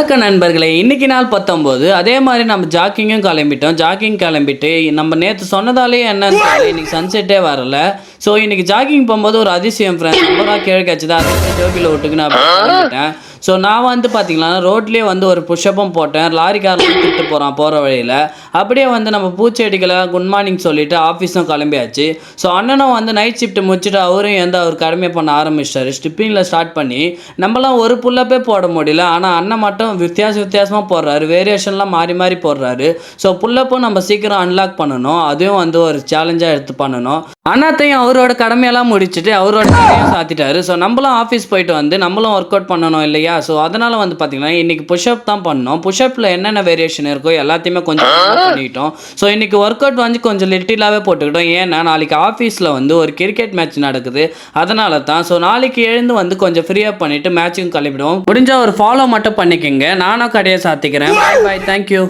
வணக்கம் நண்பர்களே, இன்னைக்கு நாள் 19. அதே மாதிரி நம்ம ஜாக்கிங்கும் கிளம்பிட்டோம். ஜாக்கிங் கிளம்பிட்டு நம்ம நேற்று சொன்னதாலே என்னன்னு தெரியல, இன்னைக்கு சன்செட்டே வரல. ஸோ இன்னைக்கு ஜாக்கிங் போகும்போது ஒரு அதிசயம் ஃப்ரெண்ட்ஸ், ரொம்ப நாள் கேள்வி கிடச்சிது. அதை ஜோக்கில் விட்டுக்குன்னு அப்படி கிளம்பிட்டேன். ஸோ நான் வந்து பார்த்தீங்கன்னா ரோட்லேயே வந்து ஒரு புஷ்அப்பும் போட்டேன். லாரிக்காரெலாம் கூப்பிட்டு போகிறான் போகிற வழியில். அப்படியே வந்து நம்ம பூச்செடிகளை குட் மார்னிங் சொல்லிவிட்டு ஆஃபீஸும் கிளம்பியாச்சு. ஸோ அண்ணனும் வந்து நைட் ஷிஃப்ட் முடிச்சுட்டு அவரும் எந்த அவர் கடமையை பண்ண ஆரம்பிச்சிட்டாரு. ஸ்டிப்பிங்கில் ஸ்டார்ட் பண்ணி நம்மளாம் ஒரு புல்லப்பே போட முடியல. ஆனால் அண்ணன் மட்டும் வித்தியாசமாக போடுறாரு. வேரியேஷன்லாம் மாறி மாறி போடுறாரு. ஸோ புல்லப்பும் நம்ம சீக்கிரம் அன்லாக் பண்ணணும். அதுவும் வந்து ஒரு சேலஞ்சாக எடுத்து பண்ணணும். அண்ணாத்தையும் அவரோட கடமையெல்லாம் முடிச்சுட்டு அவரோட கடையும் சாத்திட்டாரு. ஸோ நம்மளும் ஆஃபீஸ் போயிட்டு வந்து நம்மளும் ஒர்க் அவுட் பண்ணணும் இல்லையா? ஸோ அதனால் வந்து பார்த்திங்கன்னா இன்றைக்கி புஷ்அப் தான் பண்ணோம். புஷ்அப்பில் என்னென்ன வேரியேஷன் இருக்கோ எல்லாத்தையுமே கொஞ்சம் பண்ணிக்கிட்டோம். ஸோ இன்றைக்கி ஒர்க் அவுட் வந்து கொஞ்சம் லிட்டிலாகவே போட்டுக்கிட்டோம். ஏன்னா நாளைக்கு ஆஃபீஸில் வந்து ஒரு கிரிக்கெட் மேட்ச் நடக்குது. அதனால தான். ஸோ நாளைக்கு எழுந்து வந்து கொஞ்சம் ஃப்ரீயாக பண்ணிவிட்டு மேட்சுக்கும் கிளம்பிடுவோம். முடிஞ்சால் ஒரு ஃபாலோ மட்டும் பண்ணிக்கோங்க. நானும் கடையை சாத்திக்கிறேன். பாய் பாய், தேங்க்யூ.